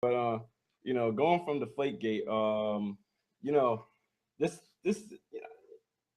But going from the Deflategate, you know, this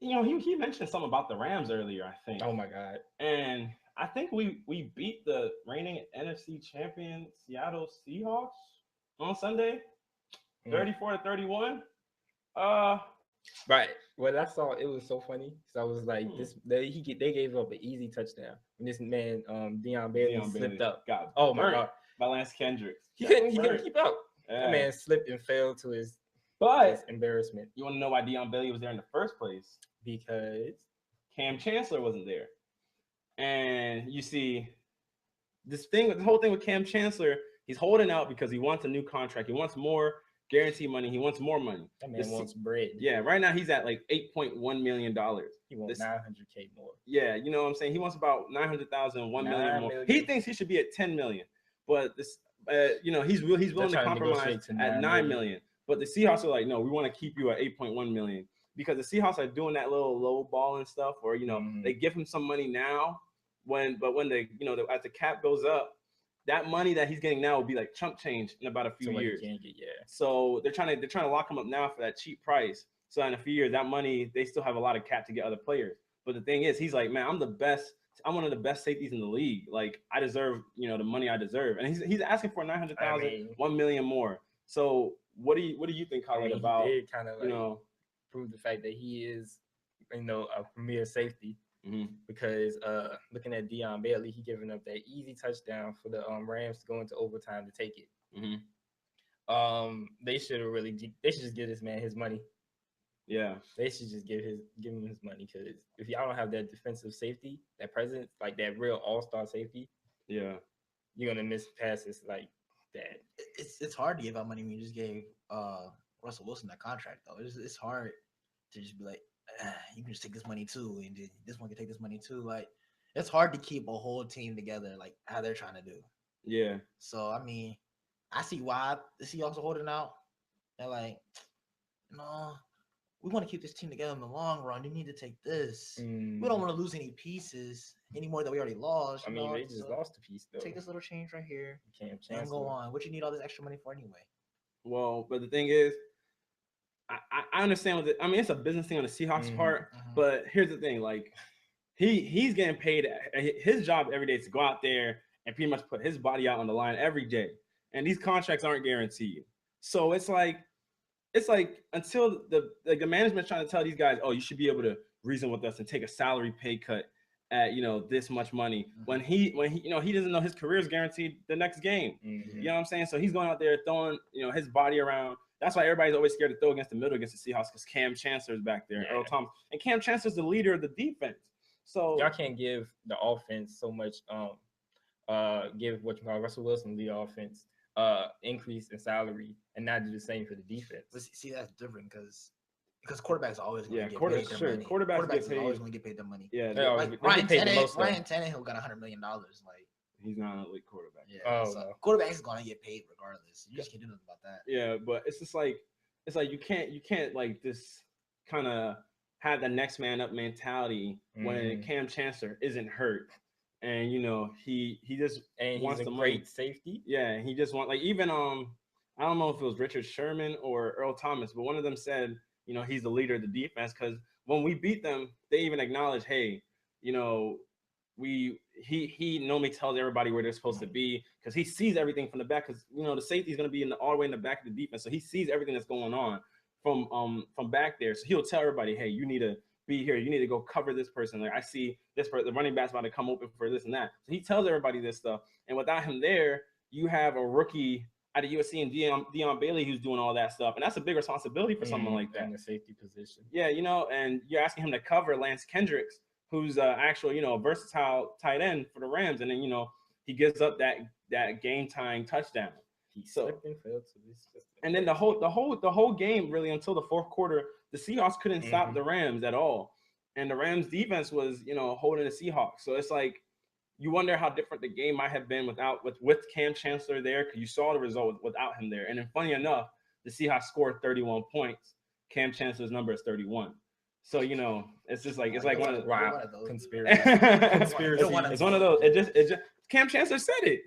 he mentioned something about the Rams earlier, I think. Oh my God. And I think we beat the reigning NFC champion Seattle Seahawks on Sunday, Mm. 34-31. Uh, Right. Well, I saw it was so funny. So I was like, hmm, they gave up an easy touchdown when this man Deion Bailey Deion slipped Bailey up. got Oh my burnt God. by Lance Kendricks. He Got couldn't burnt. keep up. That Yeah. man slipped and fell to his But embarrassment you want to know why Deion Bailey was there in the first place? because Kam Chancellor wasn't there. And you see, the whole thing with Kam Chancellor, he's holding out because he wants a new contract. He wants more guarantee money. He wants more money. that man wants bread. Yeah, right now he's at like $8.1 million. He wants 900K more. Yeah, you know what I'm saying. He wants about 900,000, 1 million 9 more. million. He thinks he should be at 10 million, but this, he's willing to trying to compromise negotiate to at 9 9 million. But the Seahawks are like, no, we want to keep you at 8.1 million because the Seahawks are doing that little low ball and stuff, or they give him some money now. But when as the cap goes up, that money that he's getting now will be like chump change in about a few So years. he can't get, yeah. So they're trying to lock him up now for that cheap price. So in a few years, that money, they still have a lot of cap to get other players. But the thing is, he's like, man, I'm the best. I'm one of the best safeties in the league. Like I deserve, the money I deserve. And he's asking for 900,000, 1 million more. So what do you think, Khaled, about he did kind of prove the fact that he is, a premier safety. Mm-hmm. Because looking at Deion Bailey, he giving up that easy touchdown for the Rams to go into overtime to take it. Mm-hmm. They should just give this man his money. Yeah, they should just give him his money because if y'all don't have that defensive safety, that presence, like that real all-star safety, yeah, you're gonna miss passes like that. It's hard to give out money when you just gave Russell Wilson that contract though. It's hard to just be like, you can just take this money too, and this one can take this money too. Like it's hard to keep a whole team together, like how they're trying to do. Yeah. So I mean, I see why the Seahawks are holding out. They're like, no, we want to keep this team together in the long run. You need to take this. We don't want to lose any pieces anymore that we already lost. I mean, they just lost a piece though. Take this little change right here. Kam Chancellor. And go on. What you need all this extra money for anyway? Well, but the thing is, I understand it's a business thing on the Seahawks part, but here's the thing, like he's getting paid. His job every day is to go out there and pretty much put his body out on the line every day. And these contracts aren't guaranteed. So it's like until the management's trying to tell these guys, oh, you should be able to reason with us and take a salary pay cut at this much money when he he doesn't know his career is guaranteed the next game. You know what I'm saying? So he's going out there throwing his body around. That's why everybody's always scared to throw against the middle against the Seahawks because Kam Chancellor's back there, Earl Thomas, and Kam Chancellor's the leader of the defense. So y'all can't give the offense so much. Give what you call Russell Wilson the offense increase in salary and not do the same for the defense. But see, that's different because quarterbacks are always going to get paid their money. Quarterbacks are always going to get paid their money. Yeah, like Ryan Tannehill got $100 million. Like he's not an elite quarterback. Yeah, so quarterbacks is going to get paid regardless. You just can't do nothing about that. Yeah, but it's just like you can't like this kind of have the next man up mentality when Kam Chancellor isn't hurt. And he just wants a great safety. Yeah, he just wants even I don't know if it was Richard Sherman or Earl Thomas, but one of them said he's the leader of the defense because when we beat them, they even acknowledge, hey, he normally tells everybody where they're supposed to be because he sees everything from the back because the safety is going to be all the way in the back of the defense, so he sees everything that's going on from back there. So he'll tell everybody, hey, you need to be here. You need to go cover this person. Like I see this person, the running back's about to come open for this and that. So he tells everybody this stuff. And without him there, you have a rookie out of USC and Deion Bailey who's doing all that stuff. And that's a big responsibility for someone like that. In the safety position. Yeah, and you're asking him to cover Lance Kendricks, who's actual, a versatile tight end for the Rams. And then, he gives up that game-tying touchdown. He slipped and fell to this. And then the whole game, really, until the fourth quarter, the Seahawks couldn't stop the Rams at all. And the Rams defense was, holding the Seahawks. So it's like you wonder how different the game might have been with Kam Chancellor there, because you saw the result without him there. And then funny enough, the Seahawks scored 31 points. Kam Chancellor's number is 31. So, it's just like one of those conspiracy. It's one of those. It just Kam Chancellor said it.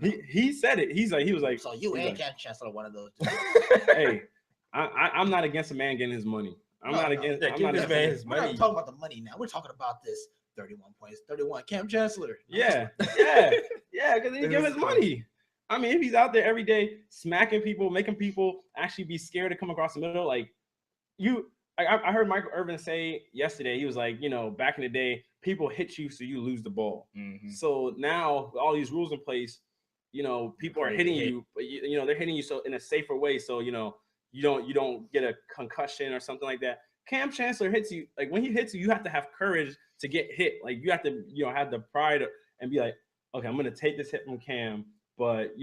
He said it. He was like. So you and Kam Chancellor one of those. Hey, I'm not against a man getting his money. I'm not against. Yeah, I'm give not this against man it. his We're not money. talking about the money now. We're talking about this 31 points, 31. Kam Chancellor. Yeah, because he give his money. I mean, if he's out there every day smacking people, making people actually be scared to come across the middle, like I heard Michael Irvin say yesterday, he was like, back in the day, people hit you so you lose the ball. Mm-hmm. So now with all these rules in place, people are hitting you, but they're hitting you so in a safer way. So you don't get a concussion or something like that. Kam Chancellor hits you, like when he hits you, you have to have courage to get hit. Like you have to have the pride and be like, okay, I'm gonna take this hit from Cam, but it's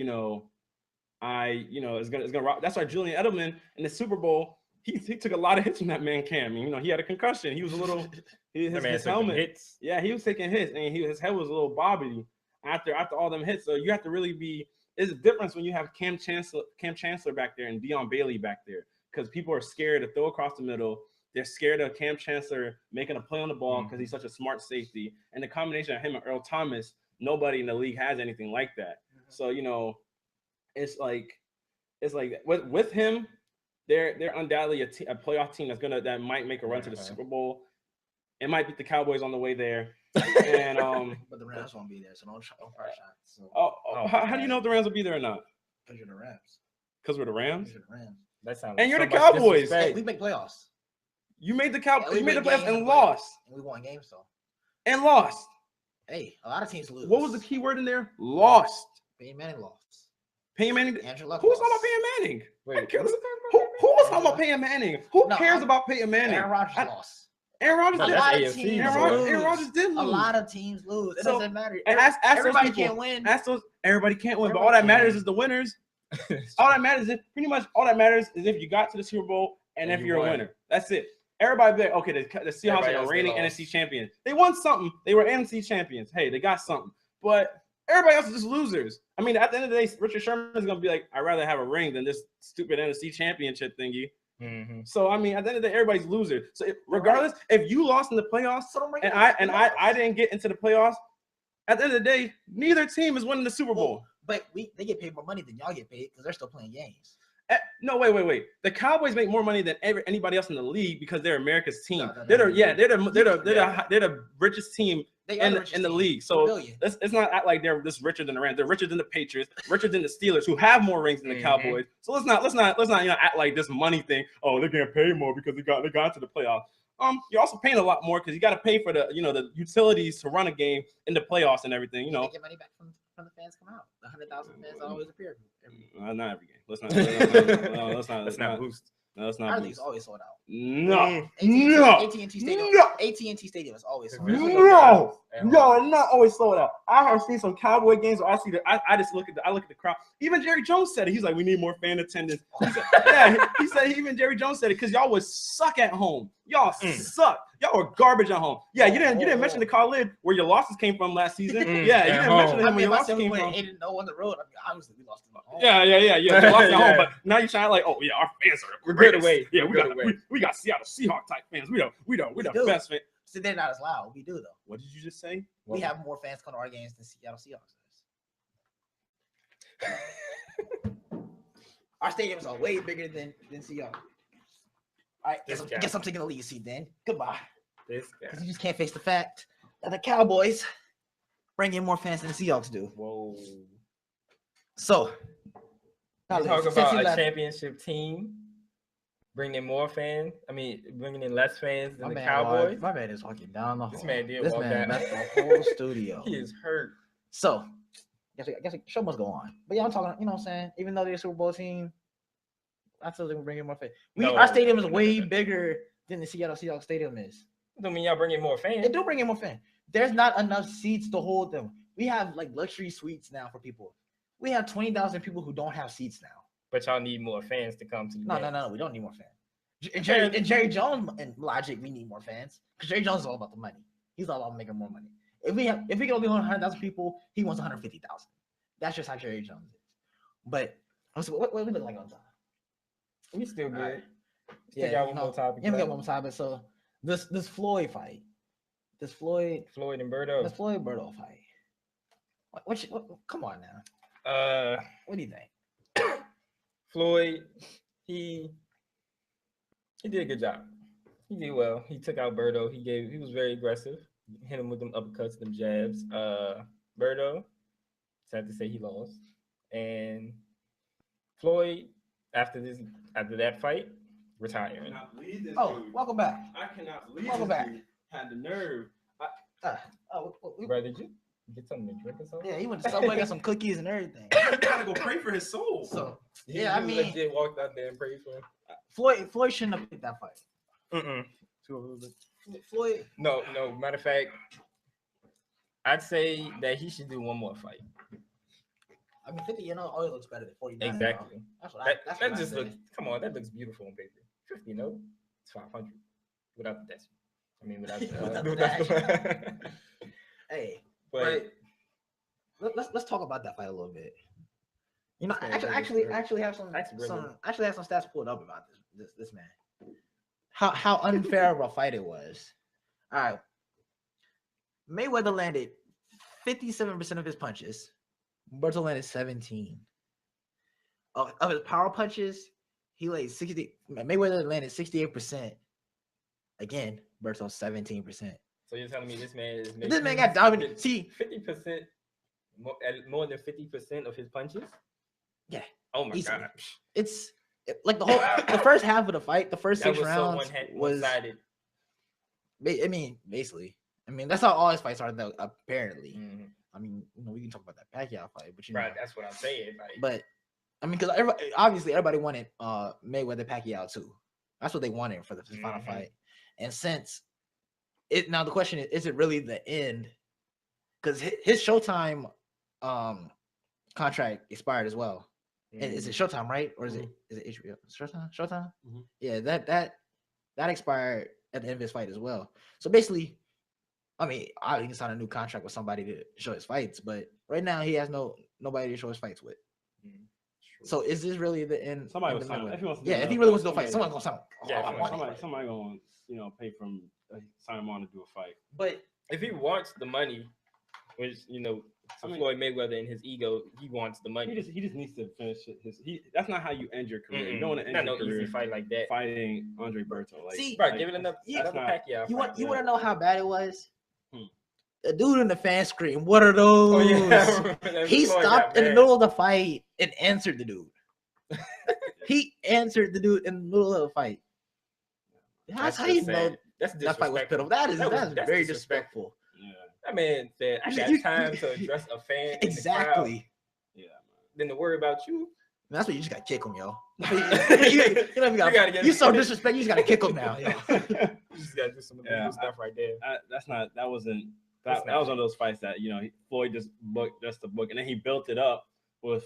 gonna rock. That's why Julian Edelman in the Super Bowl, he took a lot of hits from that man Cam. He had a concussion. He was a little his helmet hits. Yeah, he was taking hits, and his head was a little bobbly after all them hits. So you have to really be. It's a difference when you have Kam Chancellor back there and Deion Bailey back there, because people are scared to throw across the middle. They're scared of Kam Chancellor making a play on the ball because he's such a smart safety. And the combination of him and Earl Thomas, nobody in the league has anything like that. So it's like with him, they're undoubtedly a playoff team that might make a run to the Super Bowl. It might beat the Cowboys on the way there. And but the Rams won't be there, so don't fire shots. So. How do you know if the Rams will be there or not? Because you're the Rams. Because we're the Rams. You're the Rams. That sounds. And you're the Cowboys. Hey, we make playoffs. You made the Cowboys. You made the playoffs and lost. lost. And we won games though. And lost. Hey, a lot of teams lose. What was the key word in there? Lost. Peyton Manning lost. Peyton Manning. Andrew Luck. Who was talking about Peyton Manning? Wait, who was talking about Peyton Manning? Who cares about Peyton Manning? Aaron Rodgers lost. Aaron Rodgers did. Aaron Rodgers did lose. A lot of teams lose. It doesn't matter. Everybody can't win. Everybody can't win, but all that matters is the winners. All that matters is if you got to the Super Bowl and if you're a winner. That's it. Everybody be like, okay, the Seahawks are the reigning NFC champions. They won something. They were NFC champions. Hey, they got something. But everybody else is just losers. I mean, at the end of the day, Richard Sherman is going to be like, I'd rather have a ring than this stupid NFC championship thingy. Mm-hmm. So, I mean, at the end of the day, everybody's loser. So, regardless, if you lost in the playoffs and I didn't get into the playoffs, at the end of the day, neither team is winning the Super Bowl. But they get paid more money than y'all get paid because they're still playing games. No, wait. The Cowboys make more money than anybody else in the league because they're America's team. No. They're the richest team in the league. So it's not act like they're just richer than the Rams. They're richer than the Patriots, richer than the Steelers, who have more rings than the Cowboys. So let's not act like this money thing. Oh, they're getting paid more because they got to the playoffs. You're also paying a lot more because you got to pay for the the utilities to run a game in the playoffs and everything. You get money back from the fans come out. The 100,000 fans always appear. Not every game. Let's not boost. No, it's not. Our league's always sold out. No. AT&T Stadium. AT&T Stadium is always sold out. No, it's not always sold out. I have seen some Cowboy games where I just look at the crowd. Even Jerry Jones said it. He's like, we need more fan attendance. He said even Jerry Jones said it because y'all would suck at home. Y'all suck. Y'all were garbage at home. Yeah, you didn't mention the Khalid where your losses came from last season. Yeah, you didn't mention him where your losses came from. 8-0 on the road. I mean, obviously we lost at home. Yeah. You lost at home, but now you're trying like, oh yeah, our fans are we're good away. Yeah, we got Seattle Seahawks type fans. We're the best fans. So they're not as loud. We do though. What did you just say? We have more fans come to our games than Seattle Seahawks does. Our stadiums are way bigger than Seattle. All right, guess I'm taking the lead seat then. Goodbye. Because you just can't face the fact that the Cowboys bring in more fans than the Seahawks do. Whoa. So, you talk about a championship team bringing more fans. I mean, bringing in less fans than the Cowboys. My man is walking down the hall. This man did walk down. That's the whole studio. He is hurt. So, I guess the show must go on. But yeah, I'm talking, you know what I'm saying? Even though they're a Super Bowl team, I still think we're bringing more fans. Our stadium is way bigger than the Seattle Seahawks stadium is. Don't mean y'all bring in more fans. They do bring in more fans. There's not enough seats to hold them. We have like luxury suites now for people. We have 20,000 people who don't have seats now. But y'all need more fans to come to the game. No. We don't need more fans. And Jerry Jones and logic, we need more fans because Jerry Jones is all about the money. He's all about making more money. If we can only hold 100,000 people, he wants 150,000. That's just how Jerry Jones is. But what we look like on time? We still good. Right. We got one more topic. Yeah, we got one more topic. So this Floyd fight, Floyd and Berto. This Floyd Berto fight. What? Come on now. What do you think? Floyd, he did a good job. He did well. He took out Berto. He was very aggressive. Hit him with them uppercuts, them jabs. Berto, sad to say he lost. And Floyd, after that fight, retiring. Welcome back. I cannot believe Welcome this back. dude had the nerve. Bro, did you get something to drink or something? Yeah, he went to Subway, got some cookies and everything. I gotta go pray for his soul. So He I mean, legit walked out there and prayed for him. Floyd shouldn't have picked that fight. Too a little bit. Floyd. No. Matter of fact, I'd say that he should do one more fight. I mean, 50, always looks better than 49. Exactly. That's what That just looks. Come on, that looks beautiful on paper. 50, it's 500 without the dash. I mean, without the Hey, but let's talk about that fight a little bit. I Yeah, actually have some That's stats pulled up about this man. How unfair of a fight it was. All right, Mayweather landed 57% of his punches. Berto landed 17. Of his power punches, he laid 60. Mayweather landed 68%. Again, Berto 17%. so you're telling me this man is This man got dominated. See, 50%, more than 50% of his punches. Yeah, Oh my easily. god. It's like the first half of the fight, the first That 6 was rounds so was. one-sided. I mean, basically. I mean, that's how all his fights are, though. Apparently. Mm-hmm. I mean, we can talk about that Pacquiao fight, but Right, that's what I'm saying. Like, but I mean, because obviously everybody wanted Mayweather Pacquiao too. That's what they wanted for the final fight. And since now the question is it really the end? Because his Showtime contract expired as well. And is it Showtime, right? Or is it HBO? Showtime? Mm-hmm. Yeah, that expired at the end of his fight as well. So basically, I mean, he can sign a new contract with somebody to show his fights, but right now he has nobody to show his fights with. So is this really the end? Somebody was signing. If he really wants to go fight, someone's gonna sign. Somebody gonna pay for him, sign him on to do a fight. But if he wants the money, which Floyd Mayweather and his ego, he wants the money. He just needs to finish his. That's not how you end your career. You don't want to end your career easy fight like that. Fighting Andre Berto. Like, see, give it another Pacquiao. You want to know how bad it was? The dude in the fan screen. What are those? Oh, yeah. He stopped in the middle of the fight and answered the dude. He answered the dude in the middle of the fight. That's how you know that fight was pitiful. That's very disrespectful. Yeah. That man said, I got time to address a fan. Exactly. Yeah. Then to worry about you. That's what you just got to kick him, yo. You so disrespect. You just got to kick him now, yo. You just got to do some stuff right there. That was one of those fights that Floyd just booked just the book, and then he built it up with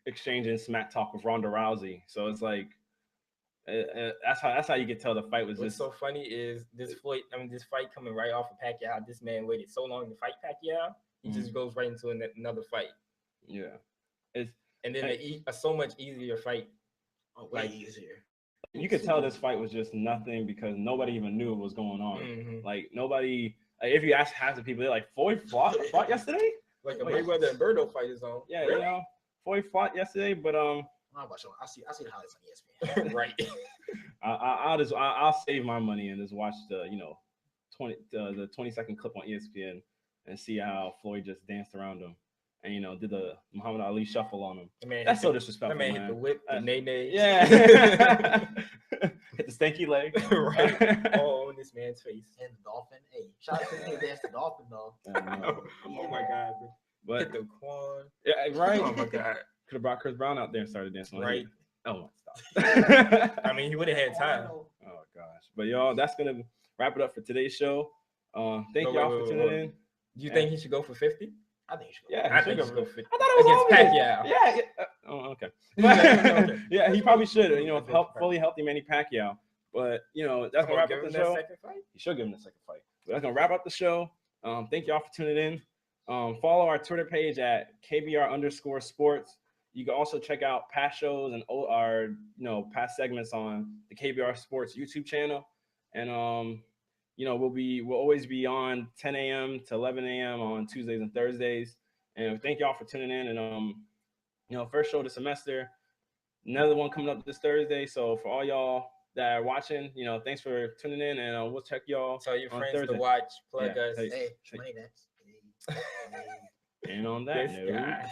exchanging smack talk with Ronda Rousey. So it's like that's how you could tell the fight was. What's so funny is this fight coming right off of Pacquiao. This man waited so long to fight Pacquiao. He just goes right into another fight. Yeah, and then a so much easier fight. Way easier. You could tell this fight was just nothing because nobody even knew what was going on. Mm-hmm. Like nobody. Like, if you ask half the people, they're like, Floyd fought yesterday. Like a Mayweather and Berto fight is on. Yeah, really? Floyd fought yesterday, but I see the highlights on ESPN. Right. I'll save my money and just watch the 20-second clip on ESPN and see how Floyd just danced around him and did the Muhammad Ali shuffle on him. That's so disrespectful. That man hit the whip, the nay-nay. Yeah. Hit the stanky leg. Right. All on this man's face. And the dolphin. Hey, shout out to him. That's the dolphin, though. Oh my God. But hit the quan. Yeah, right. Oh my God. Could have brought Chris Brown out there and started dancing. Right. Oh, stop. I mean, he would have had time. Oh gosh. But y'all, that's gonna wrap it up for today's show. Thank y'all for tuning in. Do you think he should go for 50? I think he should go. Yeah, I think he should go for 50. I thought it was against Pacquiao. Yeah. Oh, okay. Yeah, he probably should. Fully healthy Manny Pacquiao. But that's gonna wrap up the show. You should give him the second fight. But that's gonna wrap up the show. Thank y'all for tuning in. Follow our Twitter page at KBR_sports. You can also check out past shows and our past segments on the KBR Sports YouTube channel. And we'll always be on 10 a.m. to 11 a.m. on Tuesdays and Thursdays. And thank y'all for tuning in. And first show of the semester. Another one coming up this Thursday. So for all y'all that are watching, thanks for tuning in, and we'll check y'all. Tell your friends Thursday. to watch. Plug us. Hey, money next. And on that note.